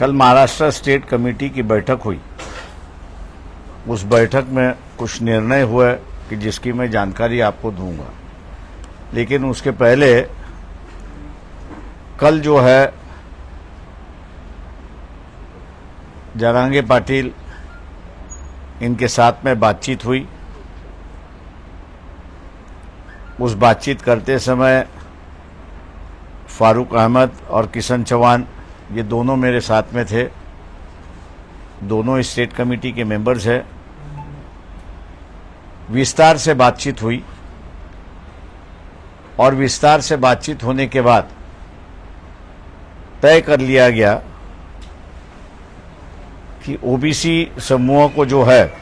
कल Maharashtra state committee की बैठक हुई। उस बैठक में कुछ निर्णय हुए कि जिसकी मैं जानकारी आपको दूंगा, लेकिन उसके पहले कल जो है जरांगे पाटिल इनके साथ में बातचीत हुई। उस बातचीत करते समय फारूक अहमद और किशन चौहान ये दोनों मेरे साथ में थे, दोनों स्टेट कमेटी के मेंबर्स हैं। विस्तार से बातचीत हुई और विस्तार से बातचीत होने के बाद तय कर लिया गया कि ओबीसी समूह को जो है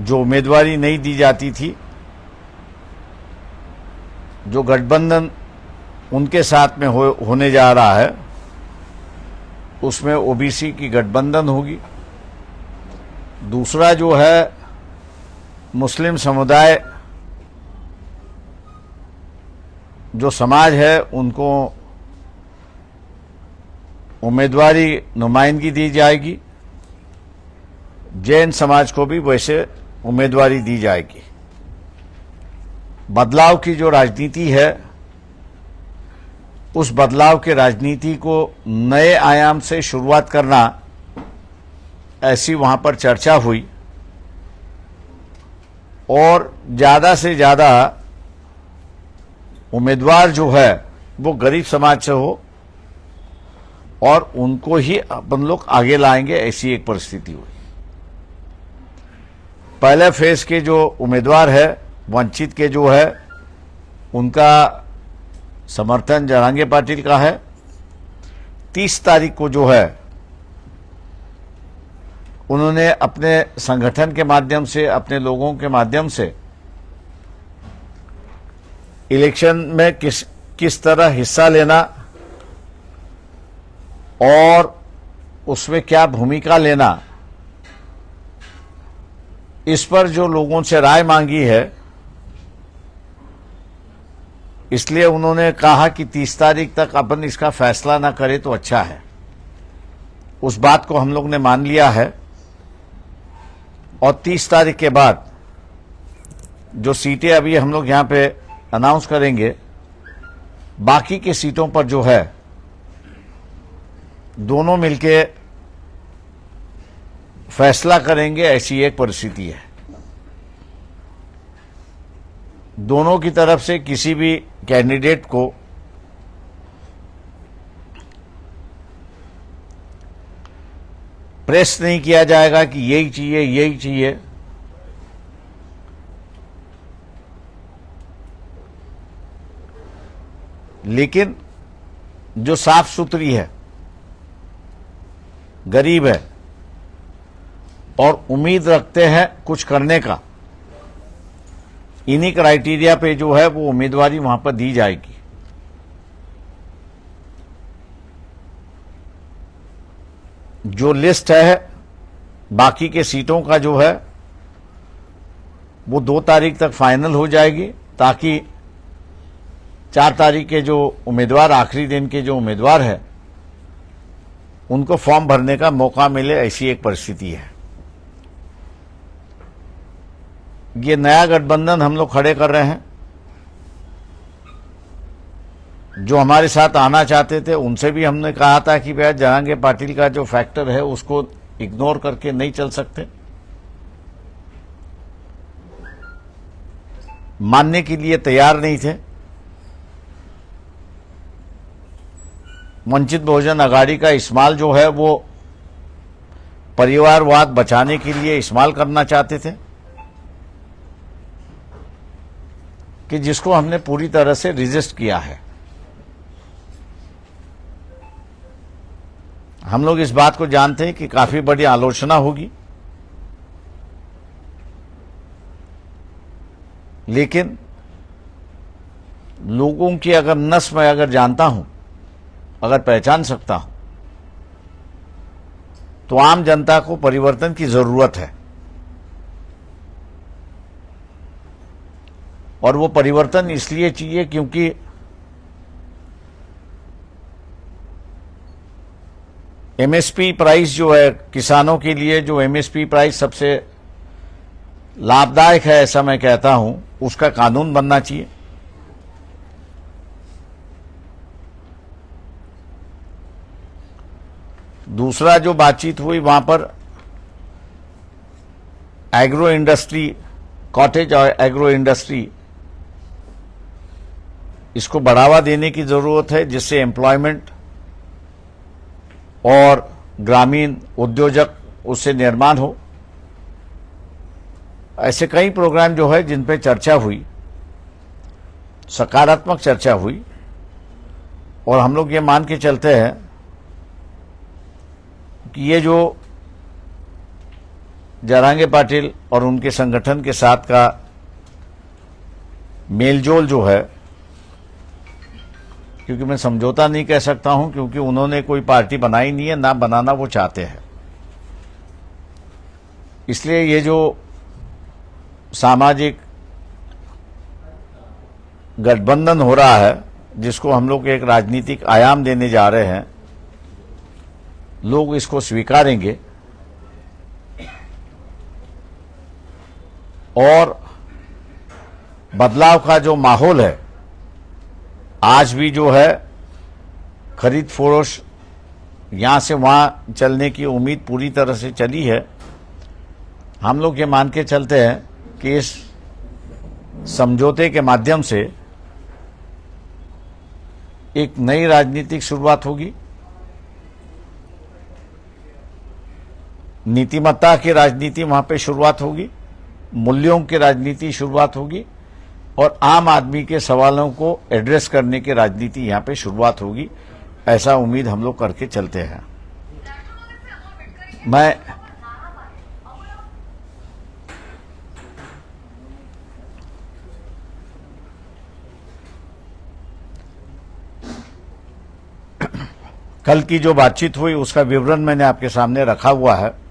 जो उम्मीदवारी नहीं दी जाती थी, जो गठबंधन उनके साथ में होने जा रहा है, उसमें ओबीसी की गठबंधन होगी। दूसरा जो है मुस्लिम समुदाय जो समाज है उनको उम्मीदवारी नुमाइंदगी दी जाएगी, जैन समाज को भी वैसे उम्मीदवारी दी जाएगी। बदलाव की जो राजनीति है, उस बदलाव के राजनीति को नए आयाम से शुरुआत करना, ऐसी वहां पर चर्चा हुई। और ज्यादा से ज्यादा उम्मीदवार जो है वो गरीब समाज से हो और उनको ही अपन लोग आगे लाएंगे, ऐसी एक परिस्थिति हुई। पहले फेज के जो उम्मीदवार है, वंचित के जो है, उनका समर्थन जरांगे पाटिल का है। 30 तारीख को जो है उन्होंने अपने संगठन के माध्यम से, अपने लोगों के माध्यम से इलेक्शन में किस तरह हिस्सा लेना और उसमें क्या भूमिका लेना, इस पर जो लोगों से राय मांगी है, इसलिए उन्होंने कहा कि 30 तारीख तक अपन इसका फैसला ना करें तो अच्छा है। उस बात को हम लोग ने मान लिया है और 30 तारीख के बाद जो सीटें अभी हम लोग यहां पे अनाउंस करेंगे, बाकी की सीटों पर जो है दोनों मिलके फैसला करेंगे, ऐसी एक परिस्थिति है। दोनों की तरफ से किसी भी कैंडिडेट को प्रेस नहीं किया जाएगा कि यही चाहिए, यही चाहिए। लेकिन जो साफ सुथरी है, गरीब है और उम्मीद रखते हैं कुछ करने का, इन्हीं क्राइटेरिया पे जो है वो उम्मीदवारी वहां पर दी जाएगी। जो लिस्ट है बाकी के सीटों का जो है वो 2 तारीख तक फाइनल हो जाएगी, ताकि 4 तारीख के जो उम्मीदवार, आखिरी दिन के जो उम्मीदवार है, उनको फॉर्म भरने का मौका मिले, ऐसी एक परिस्थिति है। ये नया गठबंधन हम लोग खड़े कर रहे हैं। जो हमारे साथ आना चाहते थे उनसे भी हमने कहा था कि भैया जरांगे पाटिल का जो फैक्टर है उसको इग्नोर करके नहीं चल सकते। मानने के लिए तैयार नहीं थे। वंचित बहुजन आघाड़ी का इस्तेमाल जो है वो परिवारवाद बचाने के लिए इस्तेमाल करना चाहते थे, कि जिसको हमने पूरी तरह से रिजिस्ट किया है। हम लोग इस बात को जानते हैं कि काफी बड़ी आलोचना होगी, लेकिन लोगों की अगर नस में अगर जानता हूं, अगर पहचान सकता हूं, तो आम जनता को परिवर्तन की जरूरत है। और वो परिवर्तन इसलिए चाहिए क्योंकि एमएसपी प्राइस जो है किसानों के लिए, जो एमएसपी प्राइस सबसे लाभदायक है ऐसा मैं कहता हूं, उसका कानून बनना चाहिए। दूसरा जो बातचीत हुई वहां पर एग्रो इंडस्ट्री, कॉटेज और एग्रो इंडस्ट्री, इसको बढ़ावा देने की जरूरत है, जिससे एम्प्लॉयमेंट और ग्रामीण उद्योजक उससे निर्माण हो। ऐसे कई प्रोग्राम जो है जिन पे चर्चा हुई, सकारात्मक चर्चा हुई, और हम लोग ये मान के चलते हैं कि ये जो जरांगे पाटिल और उनके संगठन के साथ का मेलजोल जो है, क्योंकि मैं समझौता नहीं कह सकता हूं, क्योंकि उन्होंने कोई पार्टी बनाई नहीं है, ना बनाना वो चाहते हैं। इसलिए ये जो सामाजिक गठबंधन हो रहा है, जिसको हम लोग एक राजनीतिक आयाम देने जा रहे हैं, लोग इसको स्वीकारेंगे और बदलाव का जो माहौल है, आज भी जो है खरीद फरोश यहां से वहां चलने की उम्मीद पूरी तरह से चली है। हम लोग ये मान के चलते हैं कि इस समझौते के माध्यम से एक नई राजनीतिक शुरुआत होगी, नीतिमत्ता की राजनीति वहां पे शुरुआत होगी, मूल्यों की राजनीति शुरुआत होगी, और आम आदमी के सवालों को एड्रेस करने की राजनीति यहां पे शुरुआत होगी। ऐसा उम्मीद हम लोग करके चलते हैं। मैं कल की जो बातचीत हुई उसका विवरण मैंने आपके सामने रखा हुआ है।